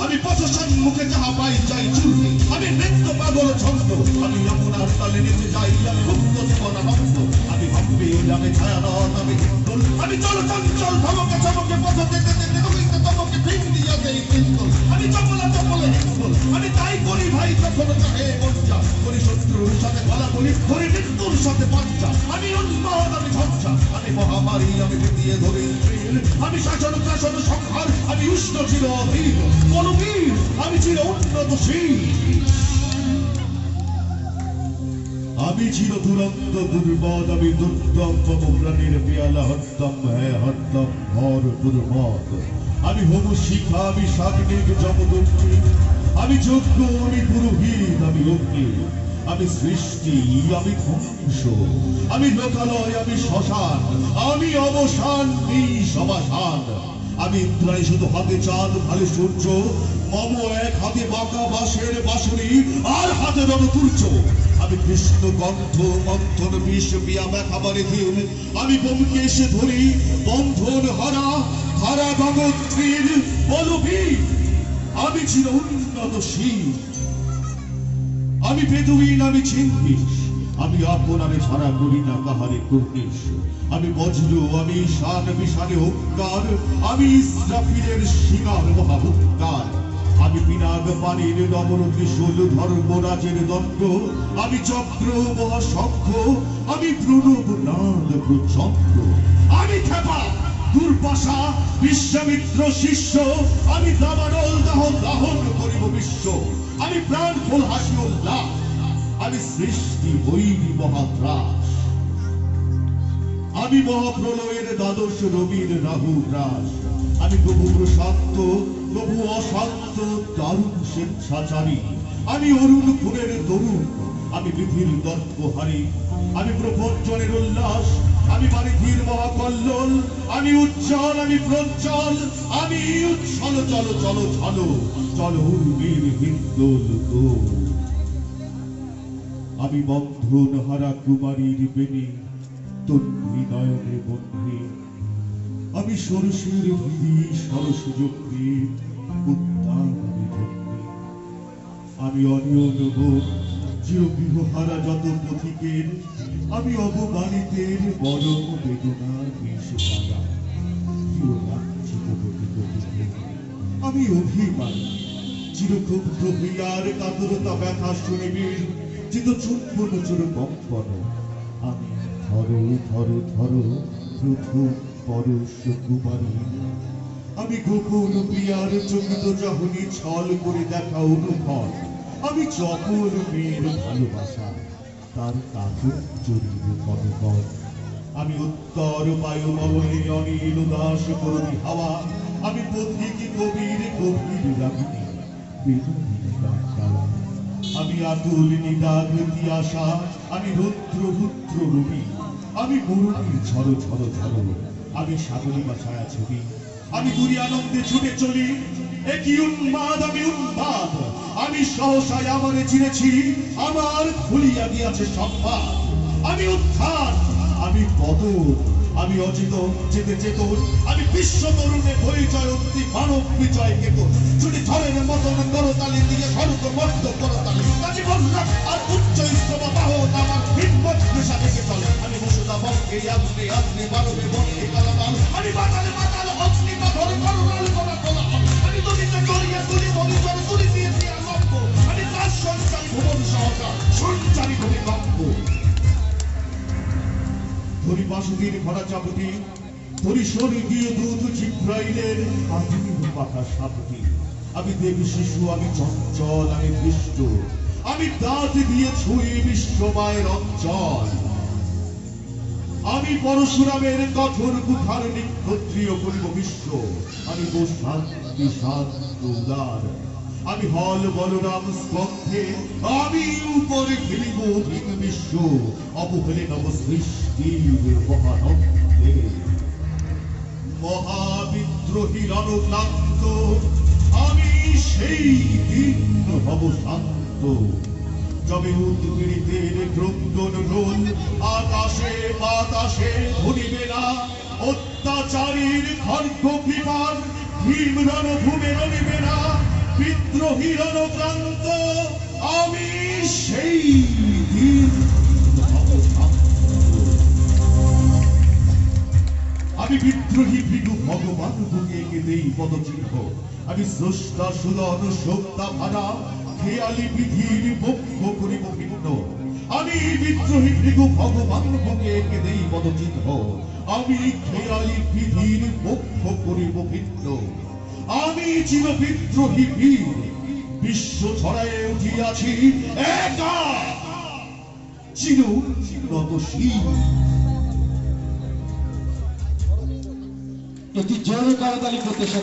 আমি প্রশাসন মুখে যাহা পাই চাই চুলতে আমি নৃত্য পাগল ছন্দ আমি যমুনার তলে নিচে যাই আমি মুক্ত জীবন আনন্দ আমি ভাববে আমি ছায়ানট আমি হিন্দুল আমি চল চঞ্চল ধমকে চমকে পথ যেতে যেতে নমিতে তমকে ঠিক দিয়া দেই পিস্তল আমি চপলা চপলে হিন্দুল আমি তাই করি ভাই যখন চাহে মঞ্চা করি শত্রুর সাথে গলা বলি করি মৃত্যুর সাথে পাঞ্চা আমি উন্মাদ আমি ঝঞ্ঝা আমি মহামারী আমি দিয়ে ধরে আমি শাসন শাসন সংহার আমি উষ্ণ ছিল অধীর বলবীর আমি ছিল উন্নতশীল আমি ছিল দুরন্ত দুর্বদ আমি দুর্দম প্রাণীর পেয়ালা হত্যম হ্যাঁ হত্যম ভর দুর্মদ আমি হব শিখা আমি সাগ্নিক জমদগ্নি আমি যজ্ঞ আমি পুরোহিত আমি অগ্নি আমি সৃষ্টি আমি ধ্বংস আমি লোকালয় আমি শ্মশান আমি অবসান সমাধান আমি ইন্দ্রাণী শুধু হাতে চাঁদ ভালে সূর্য মম এক হাতে বাঁকা বাঁশের বাঁশরি আর হাতে রণতুর্য আমি কৃষ্ণ কণ্ঠ মন্থন বিষ পিয়া ব্যথাবারে দিন আমি বোমকে এসে ধরি বন্ধন হারা হারা গঙ্গোত্রীর বলবীর আমি ছিল উন্নতশীল আমি বেদুইন আমি চিন্তিস আমি আপনারে ছাড়া করি না কাহারে কুর্নিশ আমি বজ্র আমি শান বিশানে হুঙ্কার আমি ইসরাফিলের শিকার মহাহুঙ্কার আমি পিনাক পানির নমর ত্রিশূল ধর্মরাজের দণ্ড আমি চক্র মহাশঙ্খ আমি প্রণব নাদ প্রচণ্ড আমি খেপা দুর্বাসা বিশ্বামিত্র শিষ্য আমি দাবানল দাহন দাহন করিব বিশ্ব আমি প্রাণ ফুল হাসি উল্লাস আমি সৃষ্টি বৈরী মহাত্রাস আমি মহাপ্রলয়ের দ্বাদশ রবির রাহু গ্রাস আমি প্রভু প্রশান্ত প্রভু অশান্ত দারুণ স্বেচ্ছাচারী আমি অরুণ ফুলের তরুণ আমি বিধির দর্পহারী আমি প্রপঞ্চনের উল্লাস আমি বারিধির মহাকল্লোল আমি উজ্জ্বল আমি প্রজ্জ্বল আমি উচ্ছল চল চল চল চল উর্বীর হিন্দোল দোল আমি বন্ধন হারা কুমারীর বেণী তন্বী নয়নে বন্ধী আমি সরসের ভিড়ি সরস যুক্তি উদ্যান আমি ভক্তি আমি অনিয়ন বোধ চিরগৃহ হারা যত পথিকের আমি অবমানিতের বরম বেদনার বিষ পাগা আমি অভিমান চিরক্ষুব্ধ হইয়ার কাতরতা ব্যথা শুনিবির চিত চুম্বন চোর কম্পন আমি ধরো ধরো ধরো প্রথম পরশ কুমারী আমি গোপন প্রিয়ার চকিত চাহনি ছল করে দেখা অনুভব আমি চপল মেয়ের ভালোবাসা তার কাজল চরির কনকন আমি উত্তর বায়ুমলে অনিল উদাস করবি হাওয়া আমি পথিকি কবির গভীর রাগিনী বেদনী গান আমি আকুল নিদাগ তিয়াসা আমি রুদ্র রুদ্র রবি আমি মরুণীর ঝড় ঝড় ঝড় আমি সাগরিকা ছায়া ছবি আমি দুরি আনন্দে ছুটে চলি একই উন্মাদ আমি উন্মাদ আমি সহসায় আমারে চিনেছি আমার খুলিয়া দিয়াছে সম্পাদ আমি উত্থান আমি পতন আমি অচিত যেতে চেতন আমি বিশ্ব তরুণে পরিচয় অতি মানব বিজয় কেত ছুটি ঝড়ের মতন করতালি দিয়ে স্বর্গ বদ্ধ করতালি কাজী বললাম আর উচ্চ স্তব বাহন আমার হিম্মত পেশা থেকে চলে আমি বসুদা বক্ষে আগ্নে আগ্নে বারবে বন্ধে কালামাল আমি বাতালে বাতাল অগ্নি ধরে করুণাল করা তোলা আমি দুনিতে জড়িয়ে তুলি মরিচর তুলি দিয়েছি আনন্দ আমি তার সঞ্চারী ভুবন সহকার সঞ্চারী ভূমিকম্প ধরি বাসুদীর ভরা চাপটি ধরি স্বর্গীয় দূত জিব্রাইলের আধুনিক পাতা সাপটি আমি দেবী শিশু আমি চঞ্চল আমি দৃষ্ট আমি দাঁত দিয়ে ছুঁই বিশ্বমায়ের অঞ্চল আমি পরশুরামের কঠোর কুঠার নিক্ষত্রিয় করিব বিশ্ব আমি শান্তি শান্ত উদার আমি হল বলরাম স্কন্ধে আমি উপরে ফেলিব ভিন বিশ্ব অবহেলে নব সৃষ্টির মহানন্দে মহাবিদ্রোহী রণক্লান্ত আমি সেই দিন হব শান্ত যবে উদ্গীরিতের ক্রন্দন রোল আকাশে বাতাসে ধরিবে না অত্যাচারীর খড়গ বিমান ভীম রণভূমে রণিবে না বিদ্রোহীর অনুক্রান্ত আমি সেই দিন আমি বিদ্রোহী ভৃগু ভগবান বুকে এঁকেতেই পদচিহ্ন আমি স্রষ্টা সুদন সত্তা ভাড়া খেয়ালি বিধির বক্ষ করিব ভিন্ন আমি বিদ্রোহী ভৃগু ভগবান বুকে এঁকেতেই পদচিহ্ন আমি খেয়ালি বিধির বক্ষ করিব ভিন্ন আমি চির বিদ্রোহী বীর বিশ্ব ছড়ায় উঠিয়াছি একা চির নতশীল একটি জোরে করতালি প্রত্যাশা